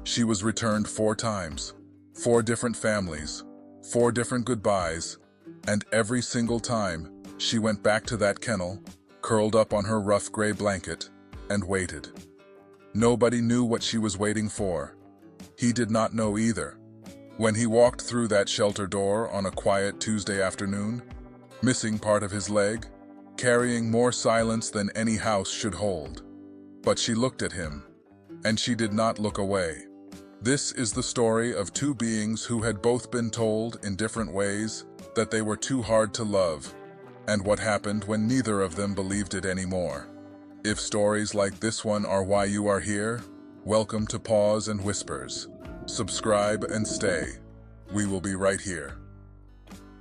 She was returned 4 times, 4 different families, 4 different goodbyes, and every single time she went back to that kennel, curled up on her rough gray blanket, and waited. Nobody knew what she was waiting for. He did not know either. When he walked through that shelter door on a quiet Tuesday afternoon, missing part of his leg, carrying more silence than any house should hold. But she looked at him, and she did not look away. This is the story of 2 beings who had both been told in different ways that they were too hard to love, and what happened when neither of them believed it anymore. If stories like this one are why you are here, welcome to Paws and Whispers. Subscribe and stay. We will be right here.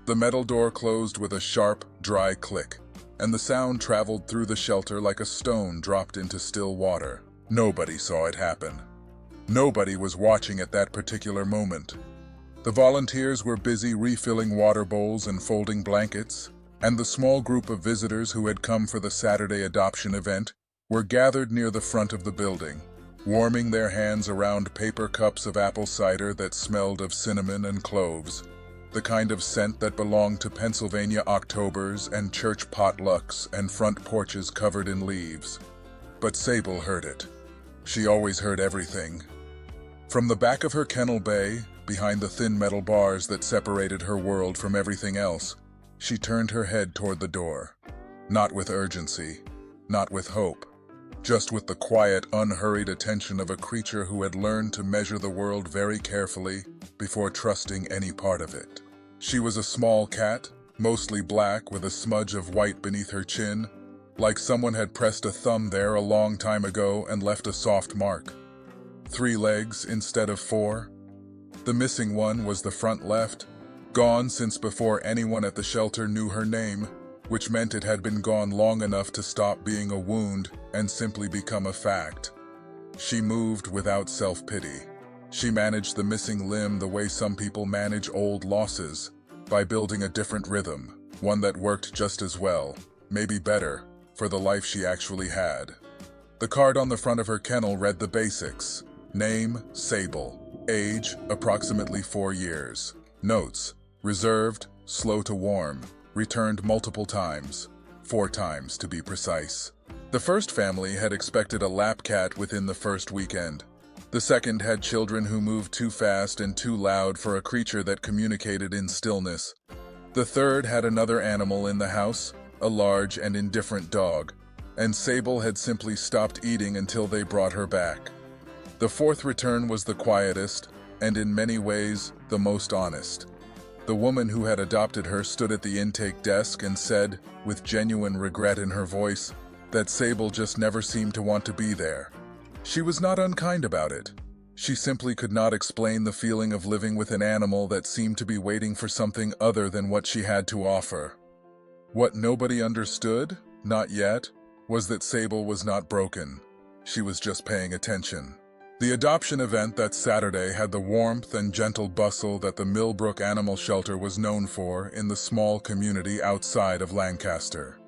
The metal door closed with a sharp, dry click, and the sound traveled through the shelter like a stone dropped into still water. Nobody saw it happen. Nobody was watching at that particular moment. The volunteers were busy refilling water bowls and folding blankets, and the small group of visitors who had come for the Saturday adoption event were gathered near the front of the building, warming their hands around paper cups of apple cider that smelled of cinnamon and cloves, the kind of scent that belonged to Pennsylvania Octobers and church potlucks and front porches covered in leaves. But Sable heard it. She always heard everything. From the back of her kennel bay, behind the thin metal bars that separated her world from everything else, she turned her head toward the door. Not with urgency, not with hope, just with the quiet, unhurried attention of a creature who had learned to measure the world very carefully before trusting any part of it. She was a small cat, mostly black with a smudge of white beneath her chin, like someone had pressed a thumb there a long time ago and left a soft mark. 3 legs instead of 4. The missing one was the front left, gone since before anyone at the shelter knew her name, which meant it had been gone long enough to stop being a wound and simply become a fact. She moved without self-pity. She managed the missing limb the way some people manage old losses, by building a different rhythm, one that worked just as well, maybe better, for the life she actually had. The card on the front of her kennel read the basics. Name, Sable. Age, approximately 4 years. Notes, reserved, slow to warm, returned multiple times, 4 times to be precise. The first family had expected a lap cat within the first weekend. The second had children who moved too fast and too loud for a creature that communicated in stillness. The third had another animal in the house, a large and indifferent dog, and Sable had simply stopped eating until they brought her back. The fourth return was the quietest, and in many ways, the most honest. The woman who had adopted her stood at the intake desk and said, with genuine regret in her voice, that Sable just never seemed to want to be there. She was not unkind about it. She simply could not explain the feeling of living with an animal that seemed to be waiting for something other than what she had to offer. What nobody understood, not yet, was that Sable was not broken. She was just paying attention. The adoption event that Saturday had the warmth and gentle bustle that the Millbrook Animal Shelter was known for in the small community outside of Lancaster.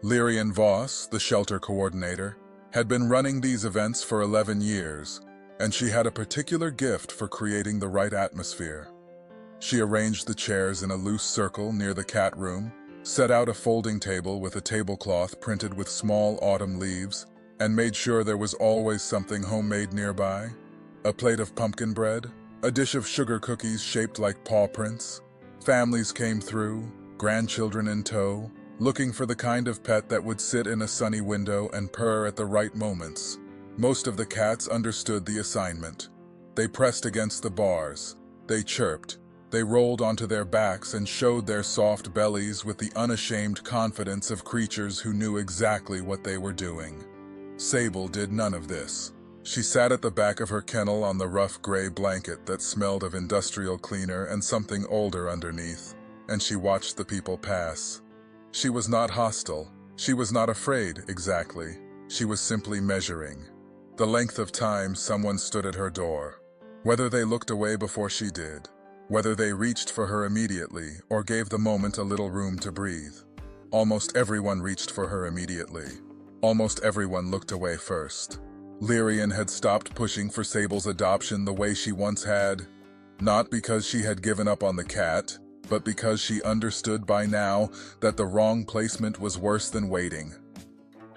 Lyrian Voss, the shelter coordinator, had been running these events for 11 years, and she had a particular gift for creating the right atmosphere. She arranged the chairs in a loose circle near the cat room, set out a folding table with a tablecloth printed with small autumn leaves, and made sure there was always something homemade nearby. A plate of pumpkin bread, a dish of sugar cookies shaped like paw prints. Families came through, grandchildren in tow, looking for the kind of pet that would sit in a sunny window and purr at the right moments. Most of the cats understood the assignment. They pressed against the bars. They chirped. They rolled onto their backs and showed their soft bellies with the unashamed confidence of creatures who knew exactly what they were doing. Sable did none of this. She sat at the back of her kennel on the rough gray blanket that smelled of industrial cleaner and something older underneath, and she watched the people pass. She was not hostile. She was not afraid, exactly. She was simply measuring the length of time someone stood at her door, whether they looked away before she did, whether they reached for her immediately or gave the moment a little room to breathe. Almost everyone reached for her immediately. Almost everyone looked away first. Lyrian had stopped pushing for Sable's adoption the way she once had, not because she had given up on the cat, but because she understood by now that the wrong placement was worse than waiting.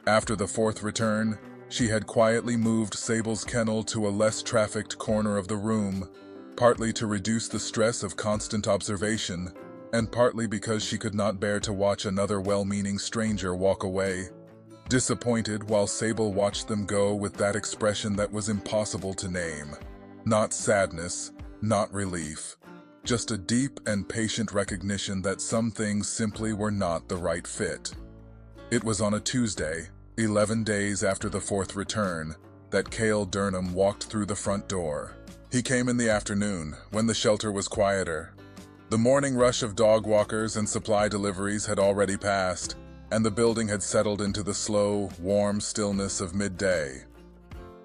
After the fourth return, she had quietly moved Sable's kennel to a less trafficked corner of the room, partly to reduce the stress of constant observation, and partly because she could not bear to watch another well-meaning stranger walk away, disappointed while Sable watched them go with that expression that was impossible to name. Not sadness, not relief, just a deep and patient recognition that some things simply were not the right fit. It was on a Tuesday, 11 days after the fourth return, that Kael Durham walked through the front door. He came in the afternoon, when the shelter was quieter. The morning rush of dog walkers and supply deliveries had already passed, and the building had settled into the slow, warm stillness of midday.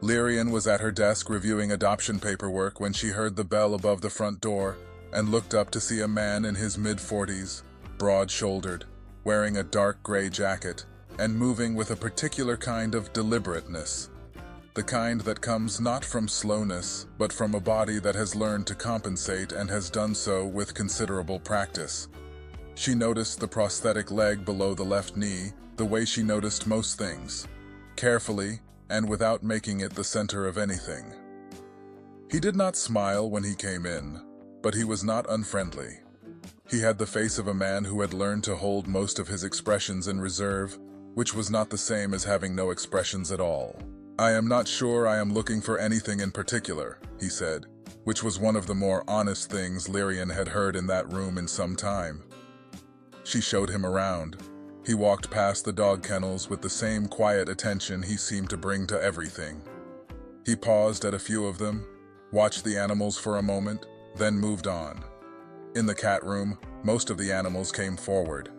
Lyrian was at her desk reviewing adoption paperwork when she heard the bell above the front door and looked up to see a man in his mid-40s, broad-shouldered, wearing a dark gray jacket, and moving with a particular kind of deliberateness. The kind that comes not from slowness, but from a body that has learned to compensate and has done so with considerable practice. She noticed the prosthetic leg below the left knee, the way she noticed most things, carefully and without making it the center of anything. He did not smile when he came in, but he was not unfriendly. He had the face of a man who had learned to hold most of his expressions in reserve, which was not the same as having no expressions at all. "I am not sure I am looking for anything in particular," he said, which was one of the more honest things Lyrian had heard in that room in some time. She showed him around. He walked past the dog kennels with the same quiet attention he seemed to bring to everything. He paused at a few of them, watched the animals for a moment, then moved on. In the cat room, most of the animals came forward.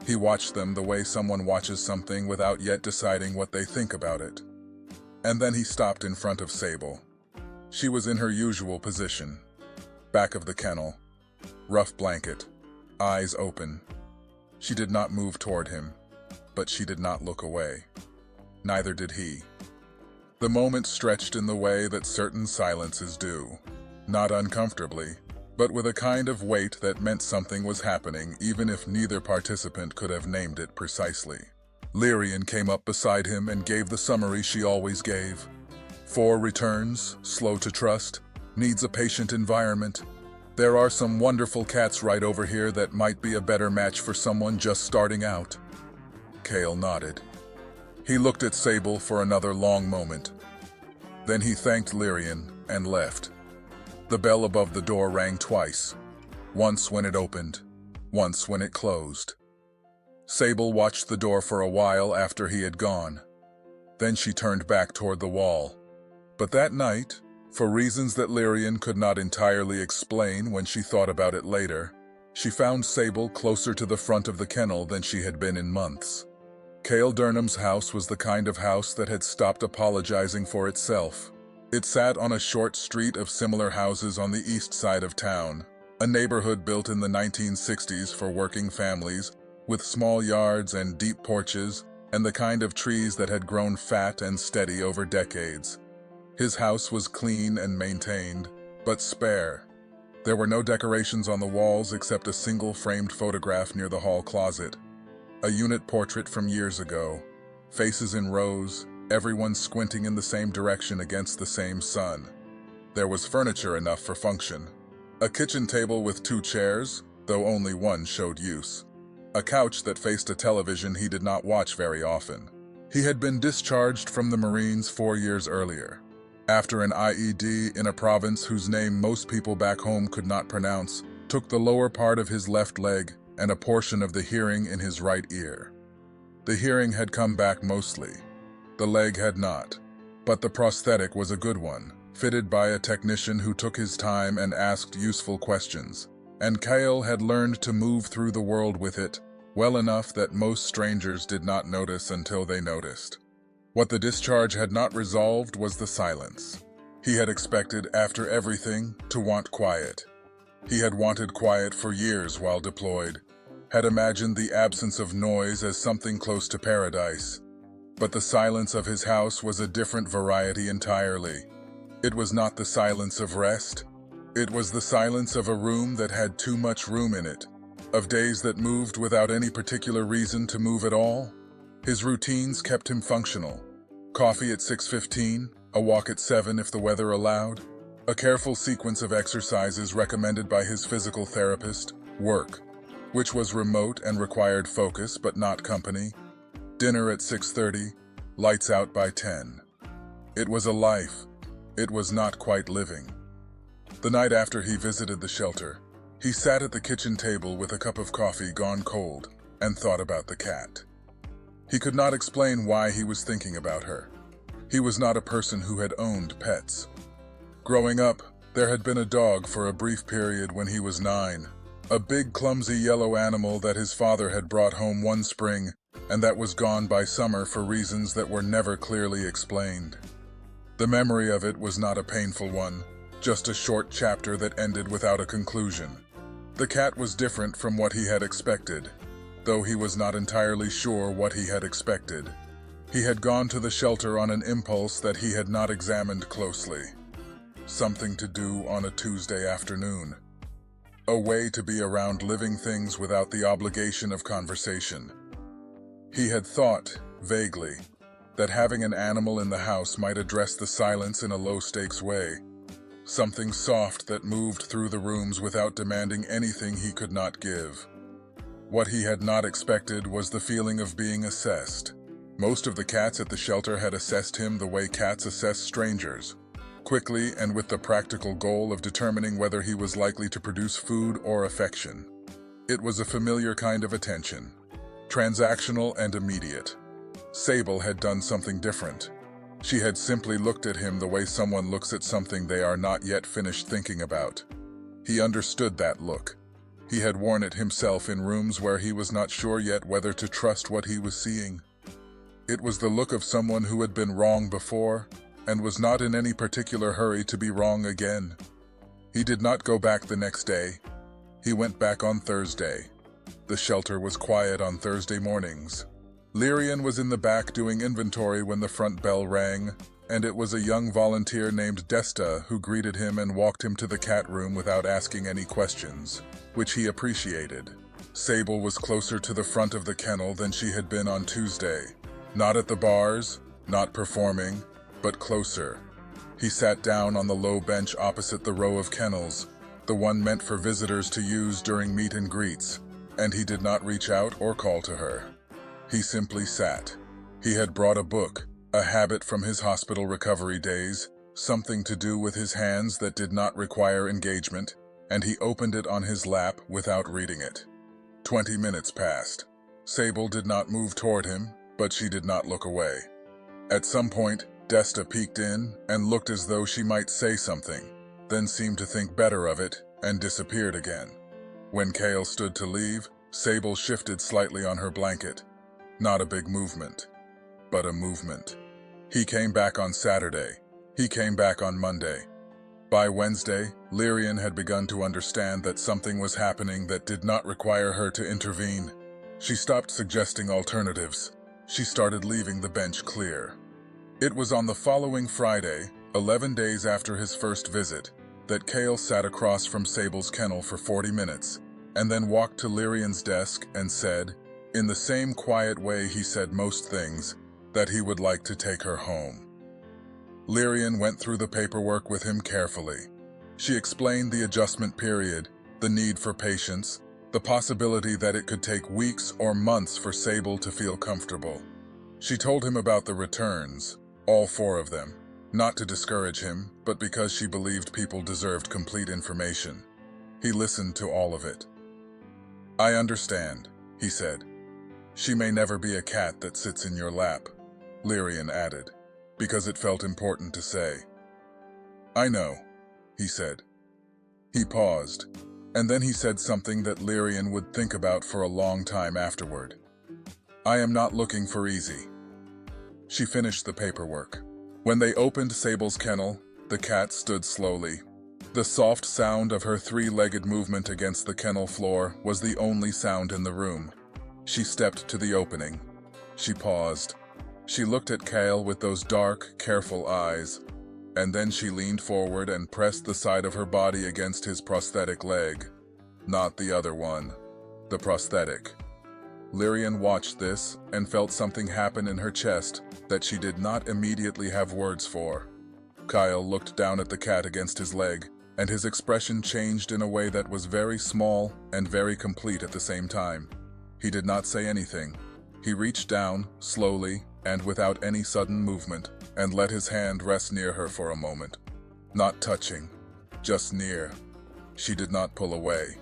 He watched them the way someone watches something without yet deciding what they think about it. And then he stopped in front of Sable. She was in her usual position, back of the kennel, rough blanket, eyes open. She did not move toward him, but she did not look away. Neither did he. The moment stretched in the way that certain silences do, not uncomfortably, but with a kind of weight that meant something was happening even if neither participant could have named it precisely. Lyrian came up beside him and gave the summary she always gave. 4 returns, slow to trust, needs a patient environment. There are some wonderful cats right over here that might be a better match for someone just starting out. Kael nodded. He looked at Sable for another long moment. Then he thanked Lyrian and left. The bell above the door rang twice, once when it opened, once when it closed. Sable watched the door for a while after he had gone. Then she turned back toward the wall. But that night, for reasons that Lyrian could not entirely explain when she thought about it later, she found Sable closer to the front of the kennel than she had been in months. Kael Durham's house was the kind of house that had stopped apologizing for itself. It sat on a short street of similar houses on the east side of town, a neighborhood built in the 1960s for working families, with small yards and deep porches, and the kind of trees that had grown fat and steady over decades. His house was clean and maintained, but spare. There were no decorations on the walls except a single framed photograph near the hall closet. A unit portrait from years ago. Faces in rows, everyone squinting in the same direction against the same sun. There was furniture enough for function. A kitchen table with 2 chairs, though only one showed use. A couch that faced a television he did not watch very often. He had been discharged from the Marines 4 years earlier. After an IED in a province whose name most people back home could not pronounce, took the lower part of his left leg and a portion of the hearing in his right ear. The hearing had come back mostly. The leg had not. But the prosthetic was a good one, fitted by a technician who took his time and asked useful questions. And Kael had learned to move through the world with it, well enough that most strangers did not notice until they noticed. What the discharge had not resolved was the silence. He had expected, after everything, to want quiet. He had wanted quiet for years while deployed, had imagined the absence of noise as something close to paradise. But the silence of his house was a different variety entirely. It was not the silence of rest. It was the silence of a room that had too much room in it, of days that moved without any particular reason to move at all. His routines kept him functional. Coffee at 6:15, a walk at 7 if the weather allowed, a careful sequence of exercises recommended by his physical therapist, work, which was remote and required focus but not company, dinner at 6:30, lights out by 10. It was a life. It was not quite living. The night after he visited the shelter, he sat at the kitchen table with a cup of coffee gone cold and thought about the cat. He could not explain why he was thinking about her. He was not a person who had owned pets. Growing up, there had been a dog for a brief period when he was 9, a big clumsy yellow animal that his father had brought home one spring and that was gone by summer for reasons that were never clearly explained. The memory of it was not a painful one, just a short chapter that ended without a conclusion. The cat was different from what he had expected, though he was not entirely sure what he had expected. He had gone to the shelter on an impulse that he had not examined closely. Something to do on a Tuesday afternoon. A way to be around living things without the obligation of conversation. He had thought, vaguely, that having an animal in the house might address the silence in a low-stakes way. Something soft that moved through the rooms without demanding anything he could not give. What he had not expected was the feeling of being assessed. Most of the cats at the shelter had assessed him the way cats assess strangers, quickly and with the practical goal of determining whether he was likely to produce food or affection. It was a familiar kind of attention, transactional and immediate. Sable had done something different. She had simply looked at him the way someone looks at something they are not yet finished thinking about. He understood that look. He had worn it himself in rooms where he was not sure yet whether to trust what he was seeing. It was the look of someone who had been wrong before and was not in any particular hurry to be wrong again. He did not go back the next day. He went back on Thursday. The shelter was quiet on Thursday mornings. Lyrian was in the back doing inventory when the front bell rang, and it was a young volunteer named Desta who greeted him and walked him to the cat room without asking any questions, which he appreciated. Sable was closer to the front of the kennel than she had been on Tuesday. Not at the bars, not performing, but closer. He sat down on the low bench opposite the row of kennels, the one meant for visitors to use during meet and greets, and he did not reach out or call to her. He simply sat. He had brought a book, a habit from his hospital recovery days, something to do with his hands that did not require engagement, and he opened it on his lap without reading it. 20 minutes passed. Sable did not move toward him, but she did not look away. At some point, Desta peeked in and looked as though she might say something, then seemed to think better of it and disappeared again. When Kael stood to leave, Sable shifted slightly on her blanket. Not a big movement, but a movement. He came back on Saturday. He came back on Monday. By Wednesday, Lyrian had begun to understand that something was happening that did not require her to intervene. She stopped suggesting alternatives. She started leaving the bench clear. It was on the following Friday, 11 days after his first visit, that Kael sat across from Sable's kennel for 40 minutes, and then walked to Lyrian's desk and said, in the same quiet way he said most things, that he would like to take her home. Lyrian went through the paperwork with him carefully. She explained the adjustment period, the need for patience, the possibility that it could take weeks or months for Sable to feel comfortable. She told him about the returns, all 4 of them, not to discourage him, but because she believed people deserved complete information. He listened to all of it. I understand, he said. She may never be a cat that sits in your lap, Lyrian added, because it felt important to say. I know, he said. He paused, and then he said something that Lyrian would think about for a long time afterward. I am not looking for easy. She finished the paperwork. When they opened Sable's kennel, the cat stood slowly. The soft sound of her 3-legged movement against the kennel floor was the only sound in the room. She stepped to the opening. She paused. She looked at Kael with those dark, careful eyes, and then she leaned forward and pressed the side of her body against his prosthetic leg. Not the other one, the prosthetic. Lyrian watched this and felt something happen in her chest that she did not immediately have words for. Kael looked down at the cat against his leg, and his expression changed in a way that was very small and very complete at the same time. He did not say anything. He reached down, slowly and without any sudden movement, and let his hand rest near her for a moment. Not touching, just near. She did not pull away.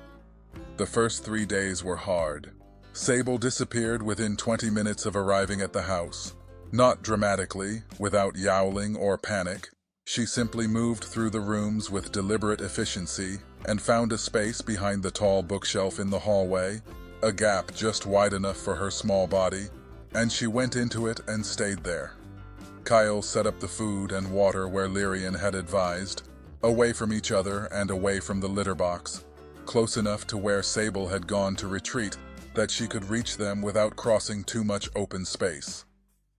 The first 3 days were hard. Sable disappeared within 20 minutes of arriving at the house. Not dramatically, without yowling or panic. She simply moved through the rooms with deliberate efficiency and found a space behind the tall bookshelf in the hallway, a gap just wide enough for her small body, and she went into it and stayed there. Kael set up the food and water where Lyrian had advised, away from each other and away from the litter box, close enough to where Sable had gone to retreat that she could reach them without crossing too much open space.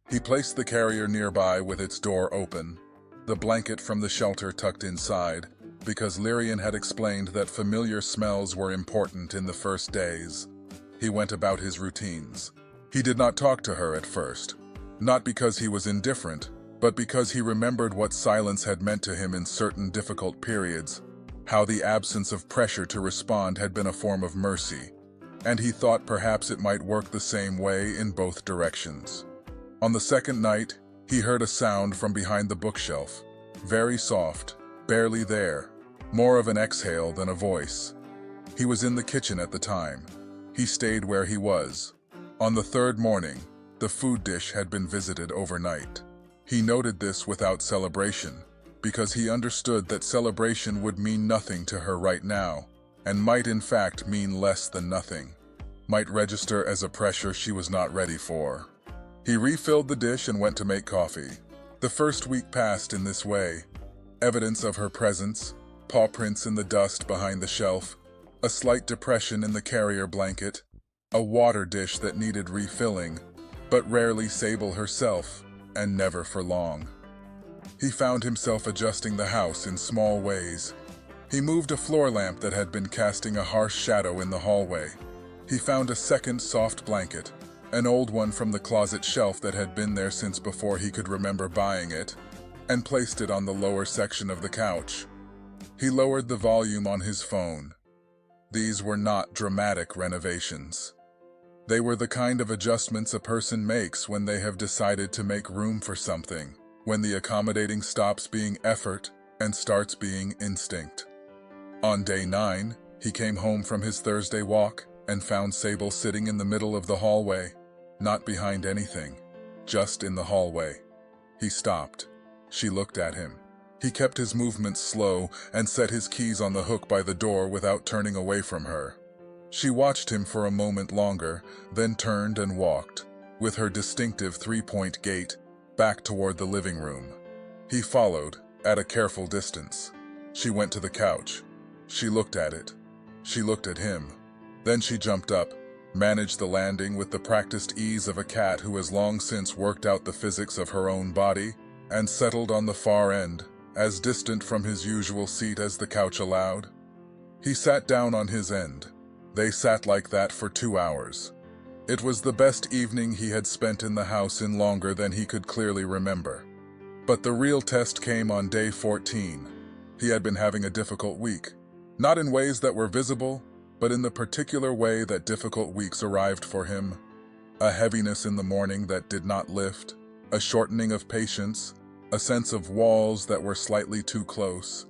He placed the carrier nearby with its door open, the blanket from the shelter tucked inside, because Lyrian had explained that familiar smells were important in the first days. He went about his routines. He did not talk to her at first, not because he was indifferent, but because he remembered what silence had meant to him in certain difficult periods, how the absence of pressure to respond had been a form of mercy, and he thought perhaps it might work the same way in both directions. On the second night, he heard a sound from behind the bookshelf, very soft, barely there, more of an exhale than a voice. He was in the kitchen at the time. He stayed where he was. On the third morning, the food dish had been visited overnight. He noted this without celebration, because he understood that celebration would mean nothing to her right now, and might in fact mean less than nothing, might register as a pressure she was not ready for. He refilled the dish and went to make coffee. The first week passed in this way. Evidence of her presence, paw prints in the dust behind the shelf, a slight depression in the carrier blanket, a water dish that needed refilling, but rarely Sable herself, and never for long. He found himself adjusting the house in small ways. He moved a floor lamp that had been casting a harsh shadow in the hallway. He found a second soft blanket, an old one from the closet shelf that had been there since before he could remember buying it, and placed it on the lower section of the couch. He lowered the volume on his phone. These were not dramatic renovations. They were the kind of adjustments a person makes when they have decided to make room for something, when the accommodating stops being effort and starts being instinct. On day 9, he came home from his Thursday walk and found Sable sitting in the middle of the hallway, not behind anything, just in the hallway. He stopped. She looked at him. He kept his movements slow and set his keys on the hook by the door without turning away from her. She watched him for a moment longer, then turned and walked, with her distinctive three-point gait, back toward the living room. He followed, at a careful distance. She went to the couch. She looked at it. She looked at him. Then she jumped up, managed the landing with the practiced ease of a cat who has long since worked out the physics of her own body, and settled on the far end, as distant from his usual seat as the couch allowed. He sat down on his end. They sat like that for 2 hours. It was the best evening he had spent in the house in longer than he could clearly remember. But the real test came on day 14. He had been having a difficult week, not in ways that were visible, but in the particular way that difficult weeks arrived for him. A heaviness in the morning that did not lift, a shortening of patience, a sense of walls that were slightly too close.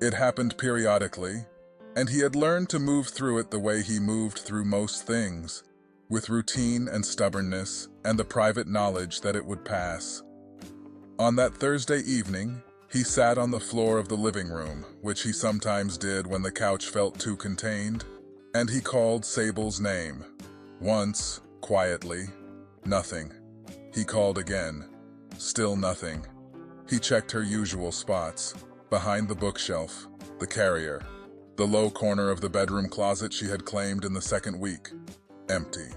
It happened periodically, and he had learned to move through it the way he moved through most things, with routine and stubbornness and the private knowledge that it would pass. On that Thursday evening, he sat on the floor of the living room, which he sometimes did when the couch felt too contained, and he called Sable's name. Once, quietly, nothing. He called again. Still nothing. He checked her usual spots, behind the bookshelf, the carrier, the low corner of the bedroom closet she had claimed in the second week. Empty.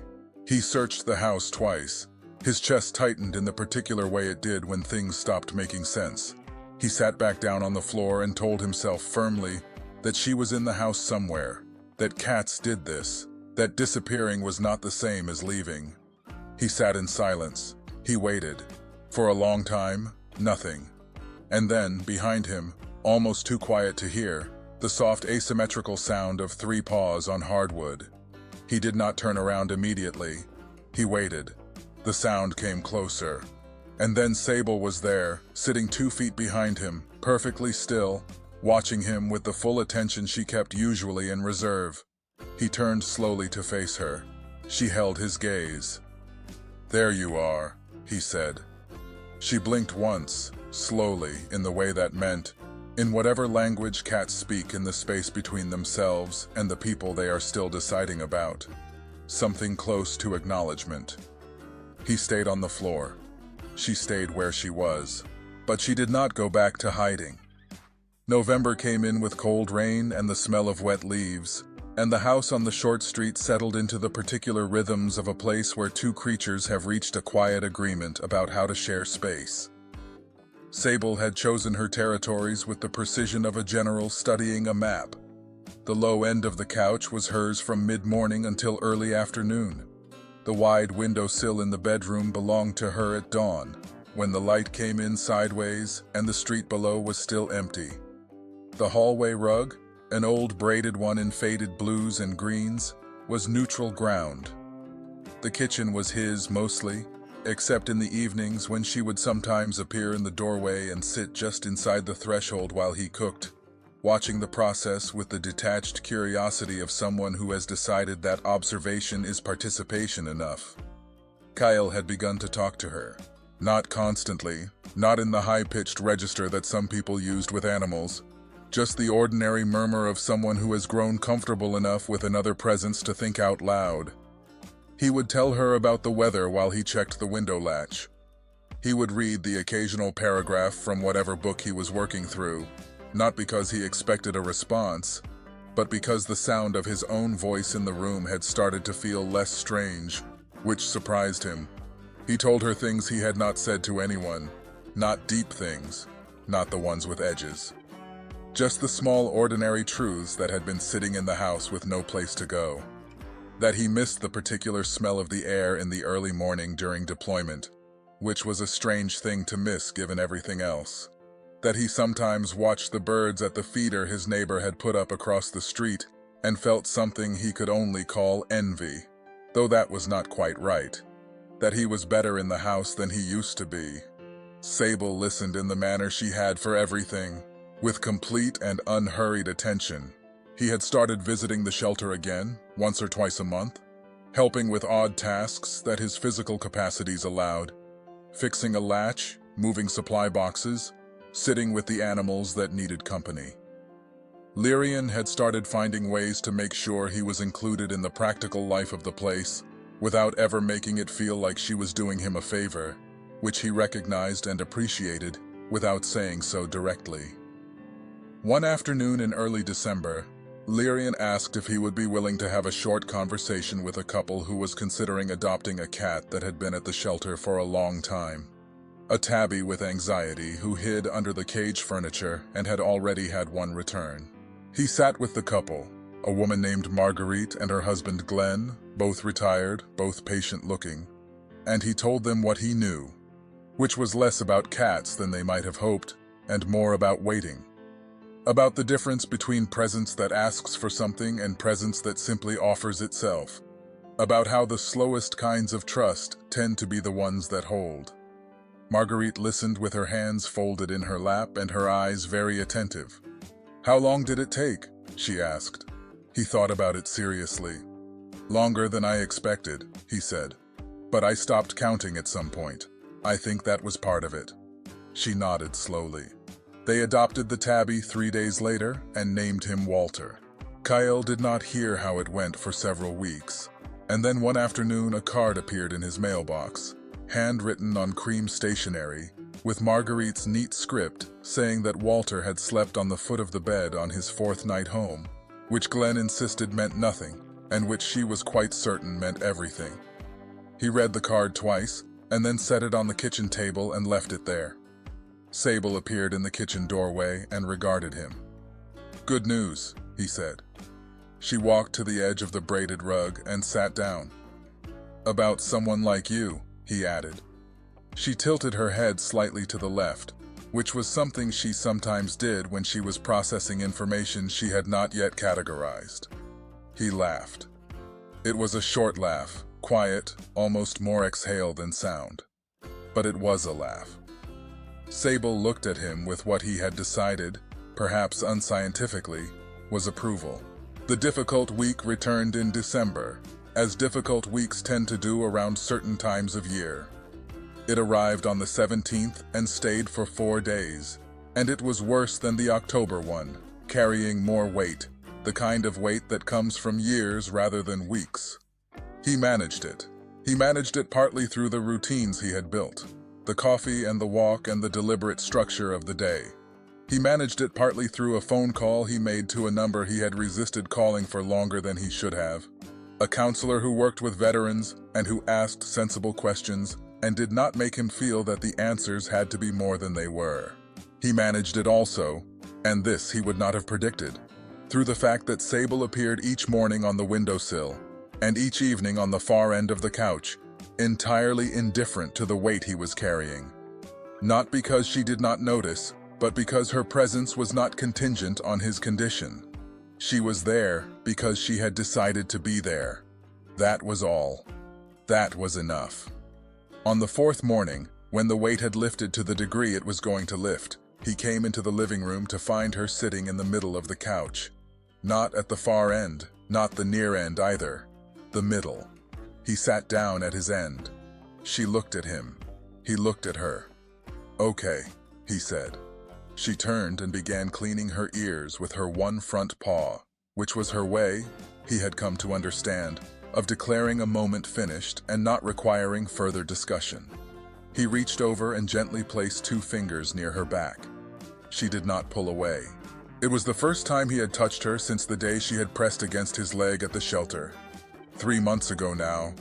He searched the house twice, His chest tightened in the particular way it did when things stopped making sense. He sat back down on the floor and told himself firmly that she was in the house somewhere, that cats did this, that disappearing was not the same as leaving. He sat in silence. He waited. For a long time, nothing. And then, behind him, almost too quiet to hear, the soft asymmetrical sound of 3 paws on hardwood. He did not turn around immediately. He waited. The sound came closer. And then Sable was there, sitting 2 feet behind him, perfectly still, watching him with the full attention she kept usually in reserve. He turned slowly to face her. She held his gaze. "There you are," he said. She blinked once, slowly, in the way that meant, in whatever language cats speak in the space between themselves and the people they are still deciding about. Something close to acknowledgement. He stayed on the floor. She stayed where she was, but she did not go back to hiding. November came in with cold rain and the smell of wet leaves, and the house on the short street settled into the particular rhythms of a place where 2 creatures have reached a quiet agreement about how to share space. Sable had chosen her territories with the precision of a general studying a map. The low end of the couch was hers from mid-morning until early afternoon. The wide windowsill in the bedroom belonged to her at dawn, when the light came in sideways and the street below was still empty. The hallway rug, an old braided one in faded blues and greens, was neutral ground. The kitchen was his mostly, except in the evenings when she would sometimes appear in the doorway and sit just inside the threshold while he cooked, watching the process with the detached curiosity of someone who has decided that observation is participation enough. Kael had begun to talk to her. Not constantly, not in the high-pitched register that some people used with animals, just the ordinary murmur of someone who has grown comfortable enough with another presence to think out loud. He would tell her about the weather while he checked the window latch. He would read the occasional paragraph from whatever book he was working through, not because he expected a response, but because the sound of his own voice in the room had started to feel less strange, which surprised him. He told her things he had not said to anyone, not deep things, not the ones with edges. Just the small ordinary truths that had been sitting in the house with no place to go. That he missed the particular smell of the air in the early morning during deployment, which was a strange thing to miss given everything else. That he sometimes watched the birds at the feeder his neighbor had put up across the street and felt something he could only call envy, though that was not quite right. That he was better in the house than he used to be. Sable listened in the manner she had for everything, with complete and unhurried attention. He had started visiting the shelter again, once or twice a month, helping with odd tasks that his physical capacities allowed, fixing a latch, moving supply boxes, sitting with the animals that needed company. Lyrian had started finding ways to make sure he was included in the practical life of the place, without ever making it feel like she was doing him a favor, which he recognized and appreciated without saying so directly. One afternoon in early December, Lyrian asked if he would be willing to have a short conversation with a couple who was considering adopting a cat that had been at the shelter for a long time. A tabby with anxiety who hid under the cage furniture and had already had one return. He sat with the couple, a woman named Marguerite and her husband Glenn, both retired, both patient-looking, and he told them what he knew, which was less about cats than they might have hoped, and more about waiting. About the difference between presence that asks for something and presence that simply offers itself. About how the slowest kinds of trust tend to be the ones that hold. Marguerite listened with her hands folded in her lap and her eyes very attentive. "How long did it take?" she asked. He thought about it seriously. "Longer than I expected," he said. "But I stopped counting at some point. I think that was part of it." She nodded slowly. They adopted the tabby 3 days later and named him Walter. Kael did not hear how it went for several weeks, and then one afternoon a card appeared in his mailbox, handwritten on cream stationery, with Marguerite's neat script saying that Walter had slept on the foot of the bed on his 4th night home, which Glenn insisted meant nothing, and which she was quite certain meant everything. He read the card twice, and then set it on the kitchen table and left it there. Sable appeared in the kitchen doorway and regarded him. "Good news," he said. She walked to the edge of the braided rug and sat down. "About someone like you," he added. She tilted her head slightly to the left, which was something she sometimes did when she was processing information she had not yet categorized. He laughed. It was a short laugh, quiet, almost more exhale than sound. But it was a laugh. Sable looked at him with what he had decided, perhaps unscientifically, was approval. The difficult week returned in December, as difficult weeks tend to do around certain times of year. It arrived on the 17th and stayed for 4 days, and it was worse than the October one, carrying more weight, the kind of weight that comes from years rather than weeks. He managed it. He managed it partly through the routines he had built, the coffee and the walk and the deliberate structure of the day. He managed it partly through a phone call he made to a number he had resisted calling for longer than he should have, a counselor who worked with veterans and who asked sensible questions and did not make him feel that the answers had to be more than they were. He managed it also, and this he would not have predicted, through the fact that Sable appeared each morning on the windowsill and each evening on the far end of the couch, entirely indifferent to the weight he was carrying. Not because she did not notice, but because her presence was not contingent on his condition. She was there because she had decided to be there. That was all. That was enough. On the 4th morning, when the weight had lifted to the degree it was going to lift, he came into the living room to find her sitting in the middle of the couch. Not at the far end, not the near end either. The middle. He sat down at his end. She looked at him. He looked at her. "Okay," he said. She turned and began cleaning her ears with her one front paw, which was her way, he had come to understand, of declaring a moment finished and not requiring further discussion. He reached over and gently placed 2 fingers near her back. She did not pull away. It was the first time he had touched her since the day she had pressed against his leg at the shelter. 3 months ago now.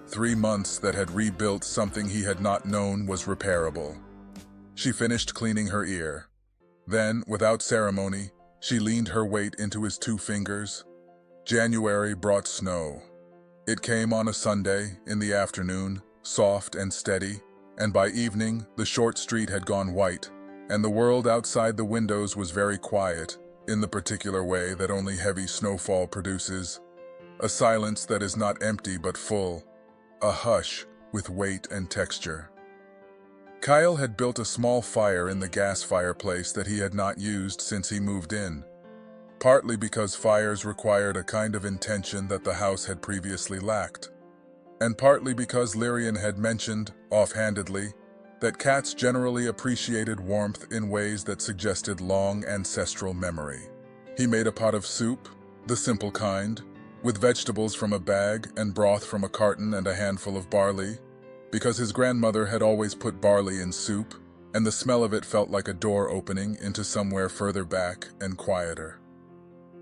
3 months that had rebuilt something he had not known was repairable. She finished cleaning her ear. Then, without ceremony, she leaned her weight into his 2 fingers. January brought snow. It came on a Sunday, in the afternoon, soft and steady, and by evening the short street had gone white, and the world outside the windows was very quiet, in the particular way that only heavy snowfall produces. A silence that is not empty but full, a hush with weight and texture. Kael had built a small fire in the gas fireplace that he had not used since he moved in, partly because fires required a kind of intention that the house had previously lacked, and partly because Lyrian had mentioned, offhandedly, that cats generally appreciated warmth in ways that suggested long ancestral memory. He made a pot of soup, the simple kind, with vegetables from a bag and broth from a carton and a handful of barley, because his grandmother had always put barley in soup, and the smell of it felt like a door opening into somewhere further back and quieter.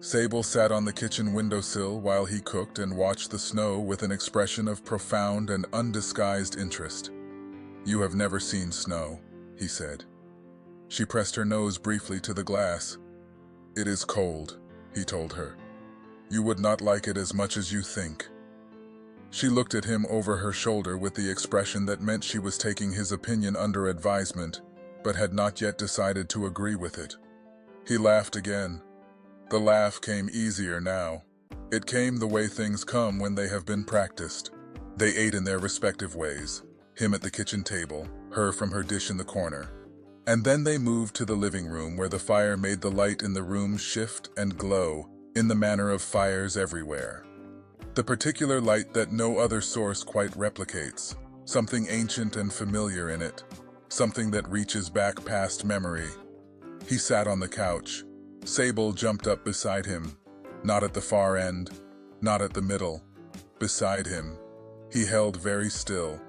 Sable sat on the kitchen windowsill while he cooked and watched the snow with an expression of profound and undisguised interest. "You have never seen snow," he said. She pressed her nose briefly to the glass. "It is cold," he told her. "You would not like it as much as you think." She looked at him over her shoulder with the expression that meant she was taking his opinion under advisement, but had not yet decided to agree with it. He laughed again. The laugh came easier now. It came the way things come when they have been practiced. They ate in their respective ways, him at the kitchen table, her from her dish in the corner. And then they moved to the living room where the fire made the light in the room shift and glow in the manner of fires everywhere. The particular light that no other source quite replicates, something ancient and familiar in it, something that reaches back past memory. He sat on the couch. Sable jumped up beside him, not at the far end, not at the middle, beside him. He held very still.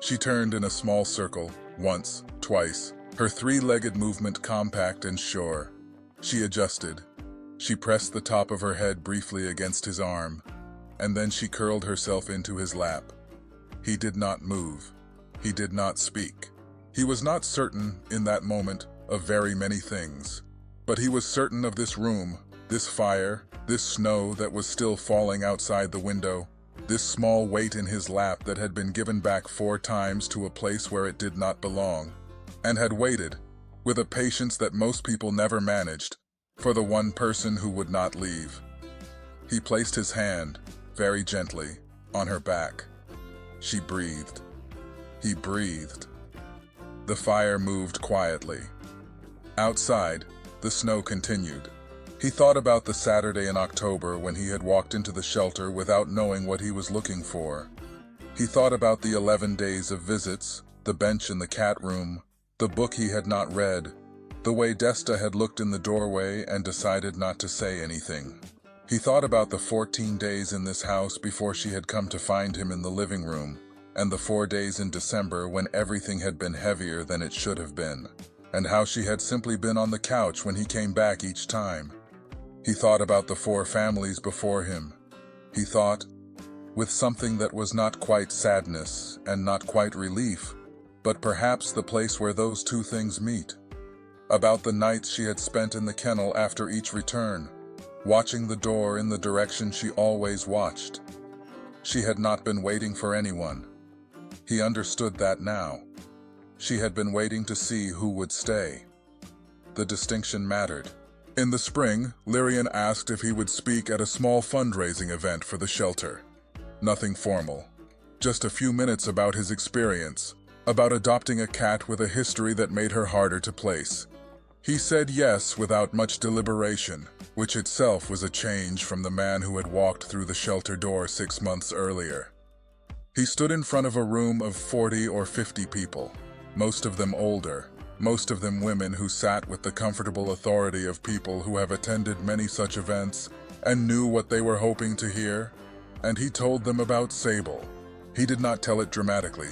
She turned in a small circle, once, twice, her 3-legged movement compact and sure. She adjusted. She pressed the top of her head briefly against his arm, and then she curled herself into his lap. He did not move. He did not speak. He was not certain, in that moment, of very many things. But he was certain of this room, this fire, this snow that was still falling outside the window, this small weight in his lap that had been given back 4 times to a place where it did not belong, and had waited, with a patience that most people never managed, for the one person who would not leave. He placed his hand, very gently, on her back. She breathed. He breathed. The fire moved quietly. Outside, the snow continued. He thought about the Saturday in October when he had walked into the shelter without knowing what he was looking for. He thought about the 11 days of visits, the bench in the cat room, the book he had not read, the way Desta had looked in the doorway and decided not to say anything. He thought about the 14 days in this house before she had come to find him in the living room, and the 4 days in December when everything had been heavier than it should have been, and how she had simply been on the couch when he came back each time. He thought about the 4 families before him. He thought, with something that was not quite sadness and not quite relief, but perhaps the place where those 2 things meet. About the nights she had spent in the kennel after each return, watching the door in the direction she always watched. She had not been waiting for anyone. He understood that now. She had been waiting to see who would stay. The distinction mattered. In the spring, Lyrian asked if he would speak at a small fundraising event for the shelter. Nothing formal. Just a few minutes about his experience, about adopting a cat with a history that made her harder to place. He said yes without much deliberation, which itself was a change from the man who had walked through the shelter door 6 months earlier. He stood in front of a room of 40 or 50 people, most of them older, most of them women who sat with the comfortable authority of people who have attended many such events and knew what they were hoping to hear, and he told them about Sable. He did not tell it dramatically.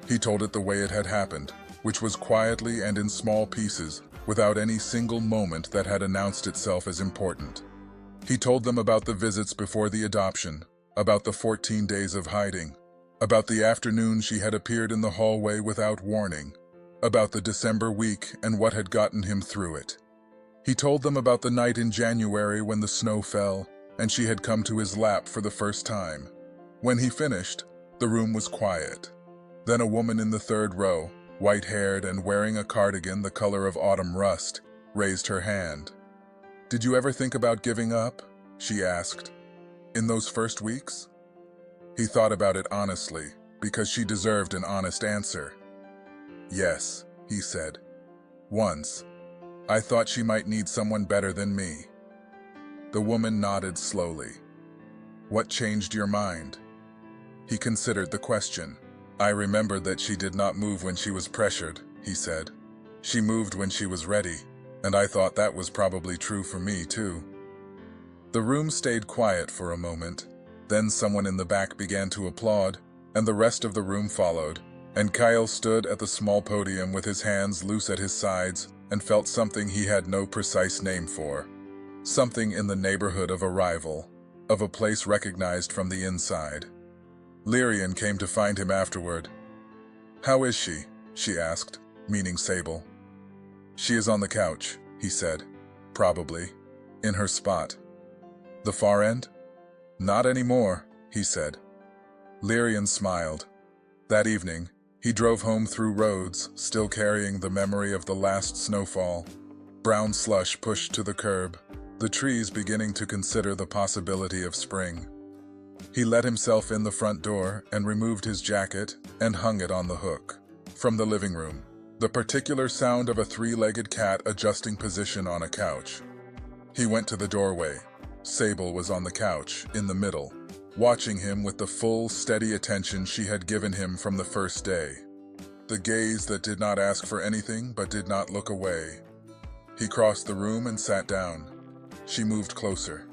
He told it the way it had happened, which was quietly and in small pieces, without any single moment that had announced itself as important. He told them about the visits before the adoption, about the 14 days of hiding, about the afternoon she had appeared in the hallway without warning, about the December week and what had gotten him through it. He told them about the night in January when the snow fell and she had come to his lap for the first time. When he finished, the room was quiet. Then a woman in the 3rd row, white-haired and wearing a cardigan the color of autumn rust, raised her hand. "Did you ever think about giving up?" she asked. "In those first weeks?" He thought about it honestly, because she deserved an honest answer. "Yes," he said. "Once. I thought she might need someone better than me." The woman nodded slowly. "What changed your mind?" He considered the question. "I remembered that she did not move when she was pressured," he said. "She moved when she was ready, and I thought that was probably true for me, too." The room stayed quiet for a moment. Then someone in the back began to applaud, and the rest of the room followed, and Kael stood at the small podium with his hands loose at his sides and felt something he had no precise name for. Something in the neighborhood of arrival, of a place recognized from the inside. Lyrian came to find him afterward. "How is she?" she asked, meaning Sable. "She is on the couch," he said. "Probably. In her spot." "The far end?" "Not anymore," he said. Lyrian smiled. That evening, he drove home through roads, still carrying the memory of the last snowfall. Brown slush pushed to the curb, the trees beginning to consider the possibility of spring. He let himself in the front door and removed his jacket and hung it on the hook. From the living room, the particular sound of a 3-legged cat adjusting position on a couch. He went to the doorway. Sable was on the couch, in the middle, watching him with the full, steady attention she had given him from the first day. The gaze that did not ask for anything but did not look away. He crossed the room and sat down. She moved closer.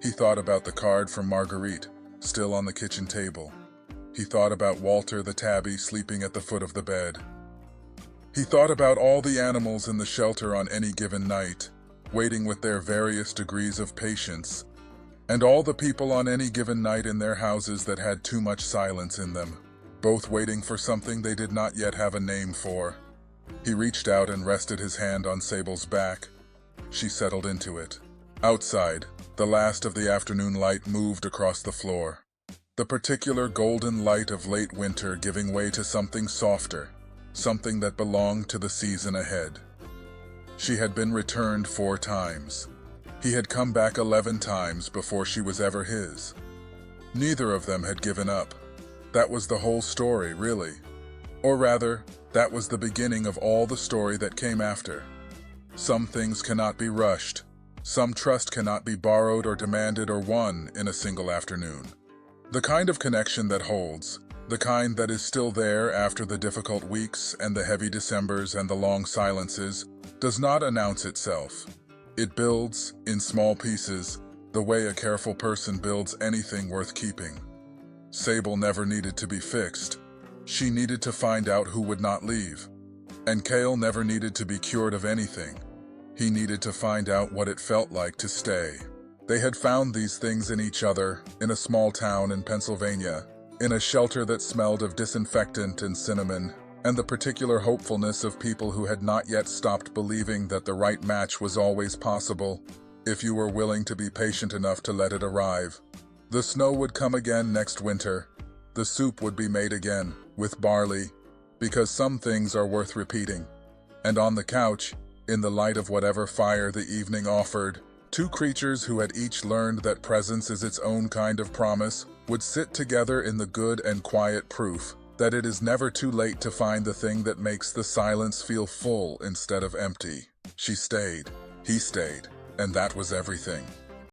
He thought about the card from Marguerite, still on the kitchen table. He thought about Walter the tabby sleeping at the foot of the bed. He thought about all the animals in the shelter on any given night, waiting with their various degrees of patience, and all the people on any given night in their houses that had too much silence in them. both waiting for something they did not yet have a name for. He reached out and rested his hand on Sable's back. She settled into it. Outside, the last of the afternoon light moved across the floor. The particular golden light of late winter giving way to something softer, something that belonged to the season ahead. She had been returned 4 times. He had come back 11 times before she was ever his. Neither of them had given up. That was the whole story, really. Or rather, that was the beginning of all the story that came after. Some things cannot be rushed. Some trust cannot be borrowed or demanded or won in a single afternoon. The kind of connection that holds, the kind that is still there after the difficult weeks and the heavy Decembers and the long silences, does not announce itself. It builds, in small pieces, the way a careful person builds anything worth keeping. Sable never needed to be fixed. She needed to find out who would not leave. And Kael never needed to be cured of anything. He needed to find out what it felt like to stay. They had found these things in each other, in a small town in Pennsylvania, in a shelter that smelled of disinfectant and cinnamon, and the particular hopefulness of people who had not yet stopped believing that the right match was always possible, if you were willing to be patient enough to let it arrive. The snow would come again next winter. The soup would be made again, with barley, because some things are worth repeating. And on the couch, in the light of whatever fire the evening offered, 2 creatures who had each learned that presence is its own kind of promise would sit together in the good and quiet proof that it is never too late to find the thing that makes the silence feel full instead of empty. She stayed, he stayed, and that was everything.